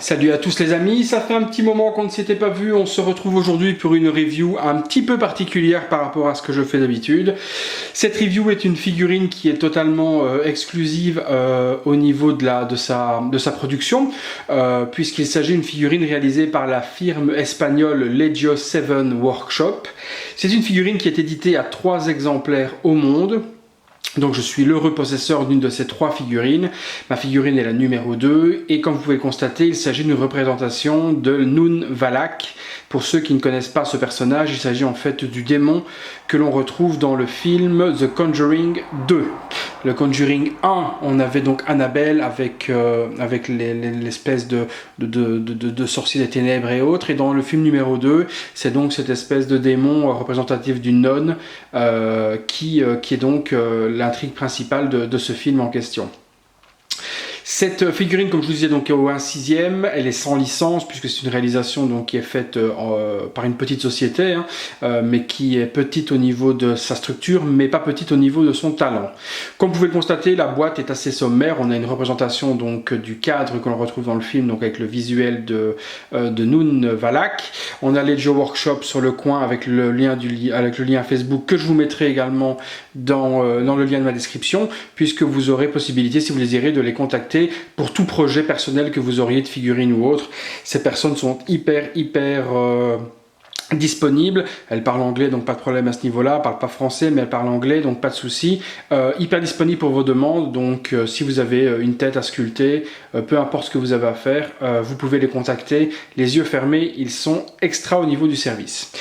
Salut à tous les amis, ça fait un petit moment qu'on ne s'était pas vu, on se retrouve aujourd'hui pour une review un petit peu particulière par rapport à ce que je fais d'habitude. Cette review est une figurine qui est totalement exclusive au niveau de sa production, puisqu'il s'agit d'une figurine réalisée par la firme espagnole Legio 7 Workshop. C'est une figurine qui est éditée à 3 exemplaires au monde. Donc je suis l'heureux possesseur d'une de ces 3 figurines. Ma figurine est la numéro 2 et comme vous pouvez le constater, il s'agit d'une représentation de Nun Valak. Pour ceux qui ne connaissent pas ce personnage, il s'agit en fait du démon que l'on retrouve dans le film The Conjuring 2. Le Conjuring 1, on avait donc Annabelle avec l'espèce de sorcier des ténèbres et autres. Et dans le film numéro 2, c'est donc cette espèce de démon représentatif d'une nonne qui est donc l'intrigue principale de ce film en question. Cette figurine, comme je vous disais, donc au 1/6, elle est sans licence puisque c'est une réalisation donc, qui est faite par une petite société, mais qui est petite au niveau de sa structure, mais pas petite au niveau de son talent. Comme vous pouvez le constater, la boîte est assez sommaire. On a une représentation donc du cadre que l'on retrouve dans le film, donc avec le visuel de Nun Valak. On a Legio Workshop sur le coin avec le lien Facebook que je vous mettrai également dans le lien de ma description, puisque vous aurez possibilité, si vous désirez, de les contacter pour tout projet personnel que vous auriez de figurines ou autre. Ces personnes sont hyper disponible. Elle parle anglais, donc pas de problème à ce niveau-là. Elle parle pas français, mais elle parle anglais, donc pas de souci. Hyper disponible pour vos demandes. Donc, si vous avez une tête à sculpter, peu importe ce que vous avez à faire, vous pouvez les contacter. Les yeux fermés, ils sont extra au niveau du service.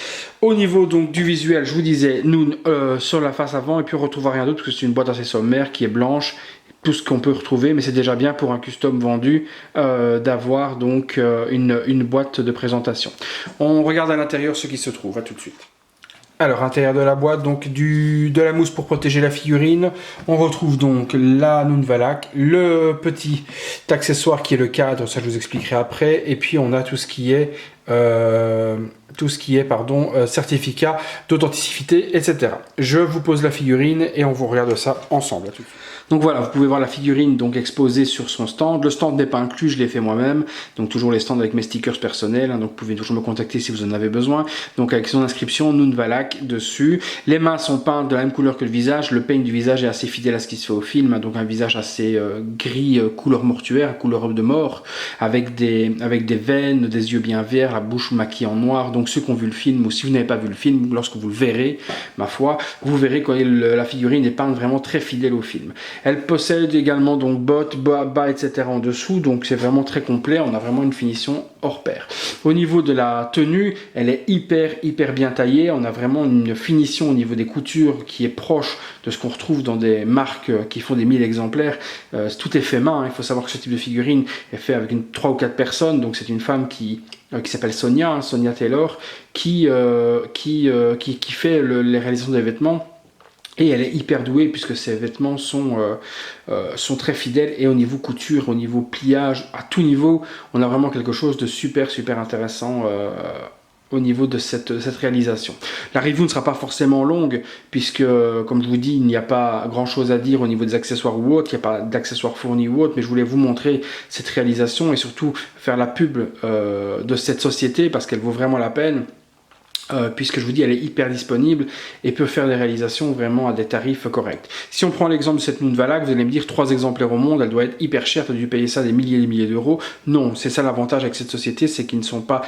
Au niveau donc du visuel, je vous disais, nous sur la face avant, et puis on ne retrouve rien d'autre parce que c'est une boîte assez sommaire qui est blanche. Tout ce qu'on peut retrouver, mais c'est déjà bien pour un custom vendu d'avoir donc une boîte de présentation. On regarde à l'intérieur ce qui se trouve, à tout de suite. Alors, à l'intérieur de la boîte, donc de la mousse pour protéger la figurine. On retrouve donc la Nun Valak, le petit accessoire qui est le cadre, ça je vous expliquerai après. Et puis on a tout ce qui est certificat d'authenticité, etc. Je vous pose la figurine et on vous regarde ça ensemble. À tout de suite. Donc voilà, vous pouvez voir la figurine donc exposée sur son stand. Le stand n'est pas inclus, je l'ai fait moi-même. Donc toujours les stands avec mes stickers personnels. Donc vous pouvez toujours me contacter si vous en avez besoin. Donc avec son inscription Nun Valak dessus. Les mains sont peintes de la même couleur que le visage. Le paint du visage est assez fidèle à ce qui se fait au film. Donc un visage assez gris, couleur mortuaire, couleur de mort, avec des veines, des yeux bien verts, la bouche maquillée en noir. Donc ceux qui ont vu le film, ou si vous n'avez pas vu le film, lorsque vous le verrez, ma foi, vous verrez que la figurine est peinte vraiment très fidèle au film. Elle possède également donc bottes, bas, etc. en dessous, donc c'est vraiment très complet. On a vraiment une finition hors pair. Au niveau de la tenue, elle est hyper bien taillée. On a vraiment une finition au niveau des coutures qui est proche de ce qu'on retrouve dans des marques qui font des 1000 exemplaires. Tout est fait main. Il faut savoir que ce type de figurine est fait avec 3 ou 4 personnes. Donc c'est une femme qui s'appelle Sonia, Sonia Taylor, qui fait les réalisations des vêtements. Et elle est hyper douée puisque ses vêtements sont très fidèles et au niveau couture, au niveau pliage, à tout niveau, on a vraiment quelque chose de super intéressant au niveau de cette réalisation. La review ne sera pas forcément longue puisque, comme je vous dis, il n'y a pas grand chose à dire au niveau des accessoires ou autres, il n'y a pas d'accessoires fournis ou autres, mais je voulais vous montrer cette réalisation et surtout faire la pub de cette société parce qu'elle vaut vraiment la peine. Puisque je vous dis elle est hyper disponible et peut faire des réalisations vraiment à des tarifs corrects. Si on prend l'exemple de cette Nun Valak, vous allez me dire 3 exemplaires au monde, elle doit être hyper chère, tu as dû payer ça des milliers et des milliers d'euros. Non, c'est ça l'avantage avec cette société, c'est qu'ils ne sont pas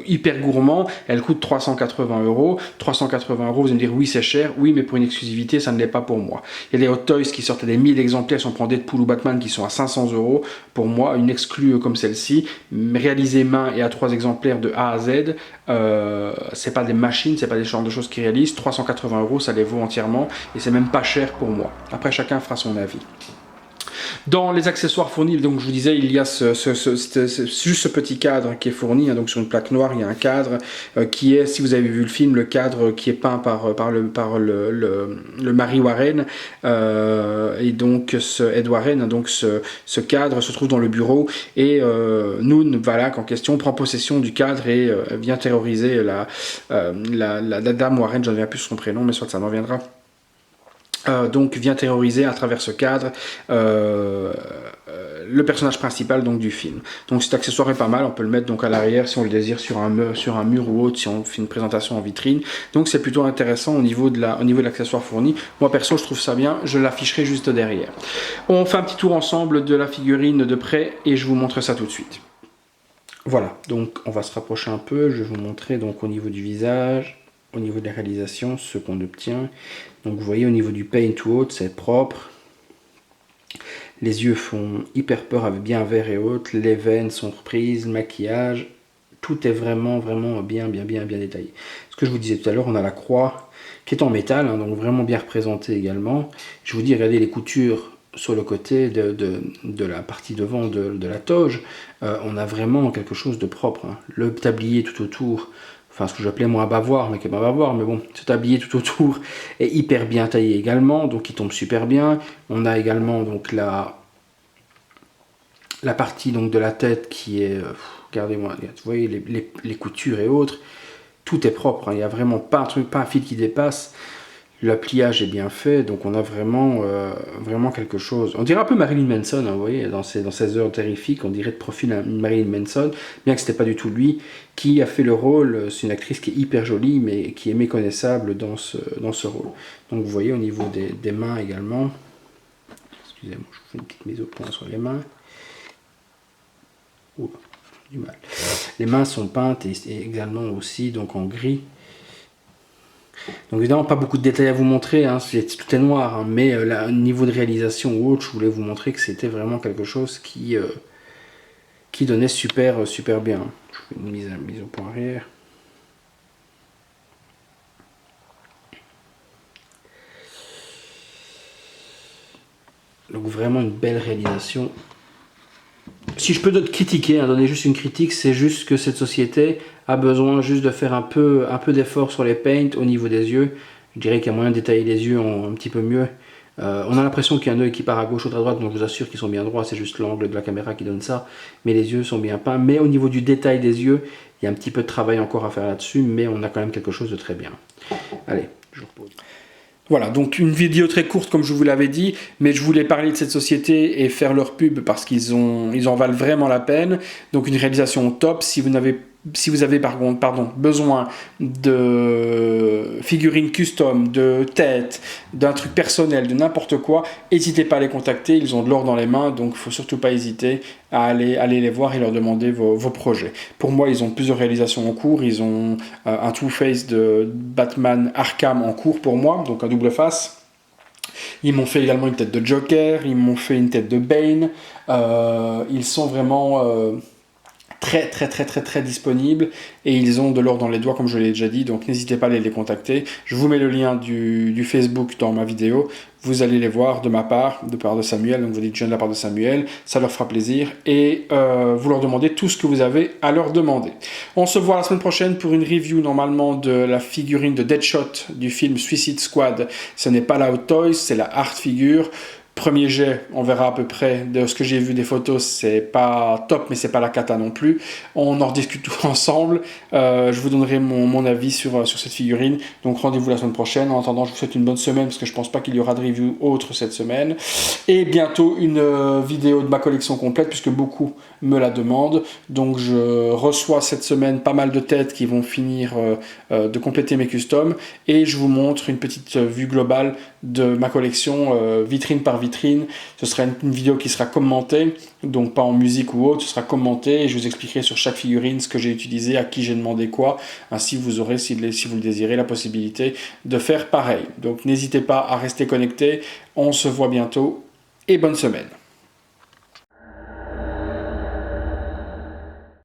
hyper gourmands. Elle coûte 380 euros. 380 euros, vous allez me dire oui c'est cher, oui mais pour une exclusivité ça ne l'est pas pour moi. Il y a des Hot Toys qui sortent à des 1000 exemplaires, si on prend Deadpool ou Batman qui sont à 500 euros. Pour moi, une exclue comme celle-ci, réalisée main et à 3 exemplaires de A à Z, c'est pas des machines, c'est pas des genres de choses qui réalisent. 380 euros, ça les vaut entièrement et c'est même pas cher pour moi. Après, chacun fera son avis. Dans les accessoires fournis, donc je vous disais, il y a juste ce petit cadre qui est fourni, donc sur une plaque noire, il y a un cadre qui est, si vous avez vu le film, le cadre qui est peint par le mari Warren, et donc Ed Warren, donc ce cadre se trouve dans le bureau, et Nun Valak en question prend possession du cadre et vient terroriser la dame Warren, je ne reviens plus son prénom, mais soit ça m'en reviendra. Donc vient terroriser à travers ce cadre le personnage principal donc du film. Donc cet accessoire est pas mal, on peut le mettre donc à l'arrière si on le désire sur un mur ou autre, si on fait une présentation en vitrine. Donc c'est plutôt intéressant au niveau de l'accessoire fourni. Moi perso je trouve ça bien, je l'afficherai juste derrière. On fait un petit tour ensemble de la figurine de près et je vous montre ça tout de suite. Voilà, donc on va se rapprocher un peu, je vais vous montrer donc au niveau du visage, au niveau des réalisations, ce qu'on obtient. Donc vous voyez au niveau du paint ou autre, c'est propre. Les yeux font hyper peur avec bien vert et autres, les veines sont reprises, le maquillage, tout est vraiment bien détaillé. Ce que je vous disais tout à l'heure, on a la croix qui est en métal, hein, donc vraiment bien représentée également. Je vous dis, regardez les coutures sur le côté de la partie devant de la toge, on a vraiment quelque chose de propre, hein. Le tablier tout autour, enfin ce que j'appelais moi un bavoir, mais qui n'est pas un bavoir, mais bon, ce tablier tout autour est hyper bien taillé également, donc il tombe super bien. On a également donc la partie donc de la tête qui est, regardez-moi, vous voyez les coutures et autres, tout est propre, hein. Il n'y a vraiment pas un fil qui dépasse. Le pliage est bien fait, donc on a vraiment quelque chose. On dirait un peu Marilyn Manson, hein, vous voyez, dans ces heures terrifiques, on dirait de profil Marilyn Manson, bien que ce n'était pas du tout lui qui a fait le rôle. C'est une actrice qui est hyper jolie, mais qui est méconnaissable dans ce rôle. Donc vous voyez au niveau des mains également, excusez-moi, je vous fais une petite mise au point sur les mains. Ouh, du mal. Les mains sont peintes et également aussi donc en gris. Donc évidemment pas beaucoup de détails à vous montrer, hein, tout est noir, hein, mais au niveau de réalisation ou autre, je voulais vous montrer que c'était vraiment quelque chose qui donnait super bien. Je fais une mise au point arrière. Donc vraiment une belle réalisation. Si je peux critiquer, hein, donner juste une critique, c'est juste que cette société a besoin juste de faire un peu d'effort sur les paints au niveau des yeux. Je dirais qu'il y a moyen de détailler les yeux un petit peu mieux. On a l'impression qu'il y a un œil qui part à gauche ou à droite, donc je vous assure qu'ils sont bien droits, c'est juste l'angle de la caméra qui donne ça. Mais les yeux sont bien peints. Mais au niveau du détail des yeux, il y a un petit peu de travail encore à faire là-dessus, mais on a quand même quelque chose de très bien. Allez, je repose. Voilà, donc une vidéo très courte comme je vous l'avais dit, mais je voulais parler de cette société et faire leur pub parce qu'ils en valent vraiment la peine. Donc une réalisation top. Si vous avez par contre, besoin de figurines custom, de têtes, d'un truc personnel, de n'importe quoi, n'hésitez pas à les contacter. Ils ont de l'or dans les mains, donc il ne faut surtout pas hésiter à aller les voir et leur demander vos projets. Pour moi, ils ont plusieurs réalisations en cours. Ils ont un Two-Face de Batman Arkham en cours pour moi, donc un double face. Ils m'ont fait également une tête de Joker, ils m'ont fait une tête de Bane. Ils sont vraiment très disponibles et ils ont de l'or dans les doigts comme je l'ai déjà dit, donc n'hésitez pas à aller les contacter. Je vous mets le lien du Facebook dans ma vidéo, vous allez les voir de ma part, de part de Samuel, donc vous dites je viens de la part de Samuel, ça leur fera plaisir et vous leur demandez tout ce que vous avez à leur demander. On se voit la semaine prochaine pour une review normalement de la figurine de Deadshot du film Suicide Squad. Ce n'est pas la Hot Toys, c'est la Art Figure. Premier jet, on verra à peu près de ce que j'ai vu des photos, c'est pas top, mais c'est pas la cata non plus. On en rediscute tout ensemble. Je vous donnerai mon avis sur cette figurine. Donc rendez-vous la semaine prochaine. En attendant, je vous souhaite une bonne semaine parce que je pense pas qu'il y aura de review autre cette semaine. Et bientôt une vidéo de ma collection complète puisque beaucoup me la demandent. Donc je reçois cette semaine pas mal de têtes qui vont finir de compléter mes customs. Et je vous montre une petite vue globale de ma collection vitrine par vitrine. Ce sera une vidéo qui sera commentée, donc pas en musique ou autre, ce sera commenté et je vous expliquerai sur chaque figurine ce que j'ai utilisé, à qui j'ai demandé quoi. Ainsi vous aurez, si vous le désirez, la possibilité de faire pareil. Donc n'hésitez pas à rester connecté, on se voit bientôt et bonne semaine.